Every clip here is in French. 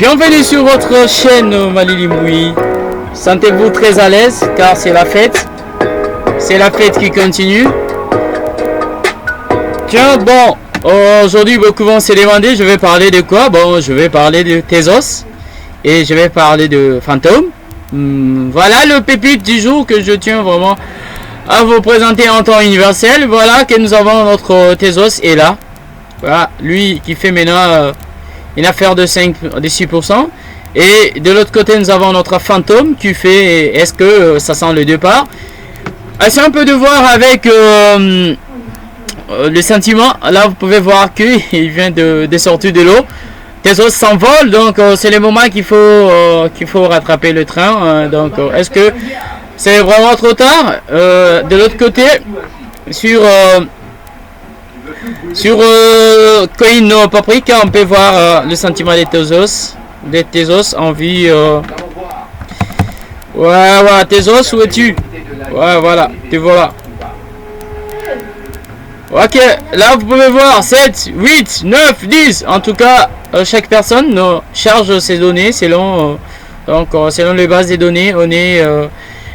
Bienvenue sur votre chaîne Malilimoui. Sentez-vous très à l'aise car c'est la fête. C'est la fête qui continue. Tiens, bon, aujourd'hui beaucoup vont se demander, je vais parler de quoi? Bon, je vais parler de Tezos et je vais parler de Fantôme. Voilà le pépite du jour que je tiens vraiment à vous présenter en temps universel. Voilà que nous avons notre Tezos est là. Voilà, lui qui fait maintenant une affaire de 6%. Et de l'autre côté, nous avons notre Fantôme qui fait, est-ce que ça sent le départ? C'est un peu de voir avec le sentiment. Là, vous pouvez voir qu'il vient de sortir de l'eau. Tezos s'envole, donc c'est le moment qu'il faut rattraper le train. Donc, est-ce que c'est vraiment trop tard? De l'autre côté, sur Coin Paprika, on peut voir le sentiment des Tezos en vie. Voilà, Tezos, où es-tu? Ouais, voilà, te voilà. Ok, là vous pouvez voir 7, 8, 9, 10. En tout cas, chaque personne charge ses données selon selon les bases des données. On est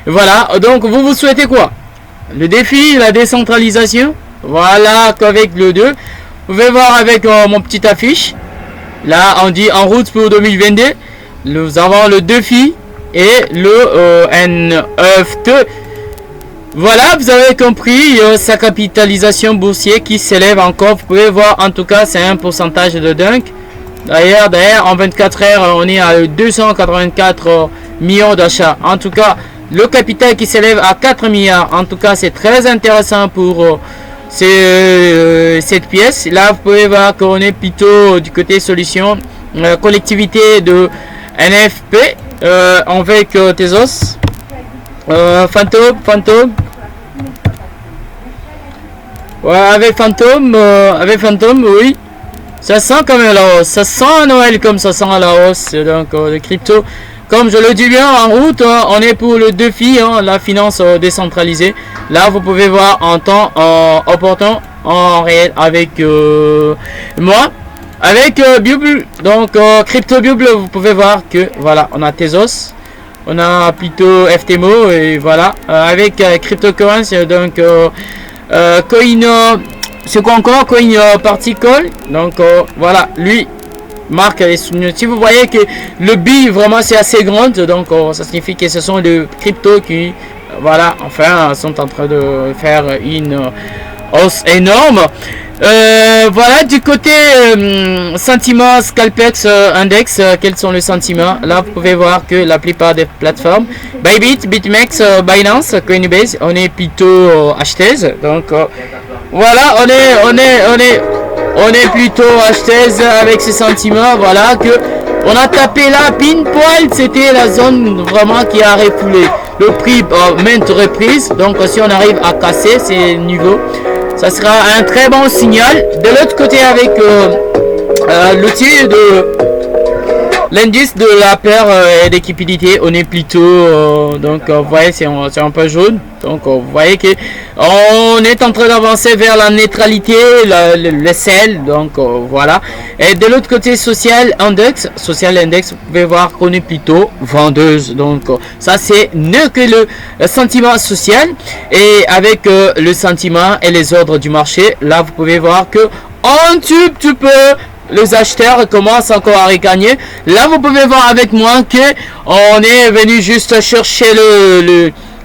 voilà. Donc vous souhaitez quoi? Le défi, la décentralisation. Voilà, qu'avec le 2. Vous pouvez voir avec mon petit affiche. Là, on dit en route pour 2022. Nous avons le défi et le NFT. Voilà, vous avez compris sa capitalisation boursière qui s'élève encore. Vous pouvez voir, en tout cas, c'est un pourcentage de dingue. D'ailleurs, en 24 heures, on est à 284 millions d'achats. En tout cas, le capital qui s'élève à 4 milliards. En tout cas, c'est très intéressant pour cette pièce. Là, vous pouvez voir qu'on est plutôt du côté solution, collectivité de NFP avec Tezos. Fantôme. Ouais, avec Fantôme, oui. Ça sent quand même la hausse. Ça sent Noël comme ça sent la hausse. Donc, le crypto, comme je le dis bien, en route, on est pour le défi, la finance décentralisée. Là, vous pouvez voir en temps opportun, en réel, avec moi. Avec Bubble. Donc, Crypto Bubble, vous pouvez voir que, voilà, on a Tezos. On a plutôt FTMO et voilà avec CryptoCurrency, donc Coin, c'est quoi encore? Coin Particle, donc voilà, lui marque les souvenirs. Si vous voyez que le B vraiment c'est assez grand, donc ça signifie que ce sont les cryptos qui voilà, enfin sont en train de faire une hausse énorme. Voilà, du côté sentiment Scalpex Index, quels sont les sentiments? Là, vous pouvez voir que la plupart des plateformes, Bybit, BitMEX, Binance, Coinbase, on est plutôt acheteurs. Donc voilà, on est plutôt acheteurs avec ces sentiments. Voilà que on a tapé là, pin poil, c'était la zone vraiment qui a refoulé le prix maintes reprises. Donc si on arrive à casser ces niveaux, ça sera un très bon signal. De l'autre côté, avec l'outil de l'indice de la paire d'équipidité, on est plutôt donc vous voyez c'est un peu jaune. Donc vous voyez que on est en train d'avancer vers la neutralité, le sel. Donc voilà. Et de l'autre côté, social index, vous pouvez voir qu'on est plutôt vendeuse. Donc ça c'est mieux que le sentiment social. Et avec le sentiment et les ordres du marché, là vous pouvez voir que un petit peu les acheteurs commencent encore à regagner. Là vous pouvez voir avec moi que on est venu juste chercher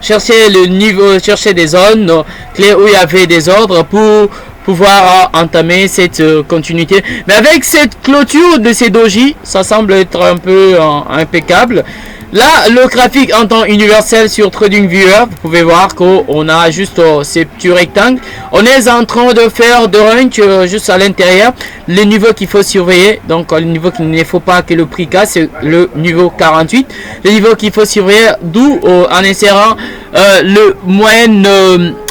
chercher le niveau, chercher des zones clés où il y avait des ordres pour pouvoir entamer cette continuité. Mais avec cette clôture de ces dojis, ça semble être un peu impeccable. Là, le graphique en temps universel sur TradingViewer, vous pouvez voir qu'on a juste ces petits rectangles. On est en train de faire de range juste à l'intérieur. Le niveau qu'il faut surveiller, donc le niveau qu'il ne faut pas que le prix casse, c'est le niveau 48. Le niveau qu'il faut surveiller, d'où en insérant le moyenne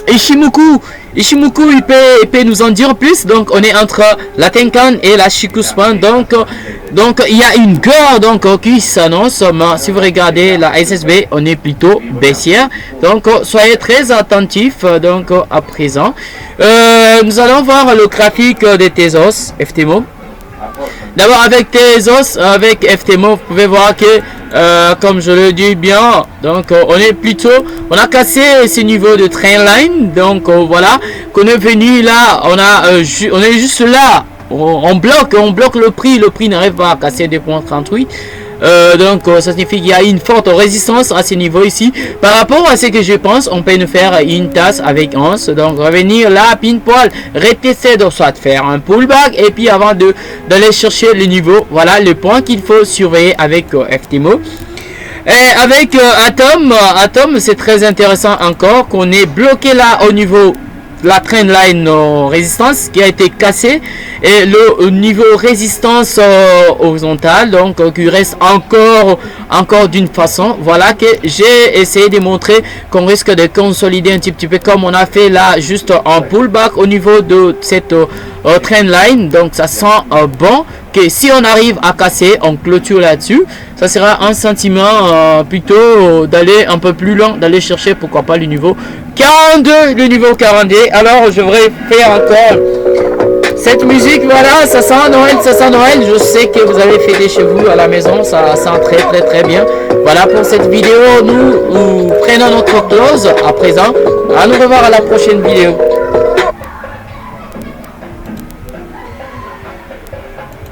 Ishimoku. Ishimoku, il peut nous en dire plus. Donc on est entre la Tenkan et la Shikuspan. Donc il y a une guerre qui s'annonce. Si vous regardez la SSB, on est plutôt baissière. Donc soyez très attentifs à présent. Nous allons voir le graphique des Tezos FTMO. D'abord avec Tezos, avec FTMO, vous pouvez voir que comme je le dis bien, donc on est plutôt, on a cassé ce niveau de Trendline, donc voilà, qu'on est venu là, on est juste là, on bloque le prix n'arrive pas à casser 2.38. Donc ça signifie qu'il y a une forte résistance à ce niveau ici. Par rapport à ce que je pense, on peut nous faire une tasse avec 11. Donc revenir là, pile poil, retester, donc soit faire un pullback et puis avant d'aller chercher le niveau, voilà le point qu'il faut surveiller avec FTMO. Et avec Atom, c'est très intéressant encore qu'on est bloqué là au niveau la trendline résistance qui a été cassée et le niveau résistance horizontale, donc qui reste encore d'une façon. Voilà que j'ai essayé de montrer qu'on risque de consolider un petit peu comme on a fait là, juste en pullback au niveau de cette trendline. Donc ça sent bon que si on arrive à casser, on clôture là-dessus. Ça sera un sentiment plutôt d'aller un peu plus loin, d'aller chercher pourquoi pas le niveau 42, le niveau 42. Alors je voudrais faire encore cette musique, voilà, ça sent Noël, je sais que vous avez fêté chez vous à la maison, ça sent très bien. Voilà pour cette vidéo, nous prenons notre close à présent. À nous revoir à la prochaine vidéo.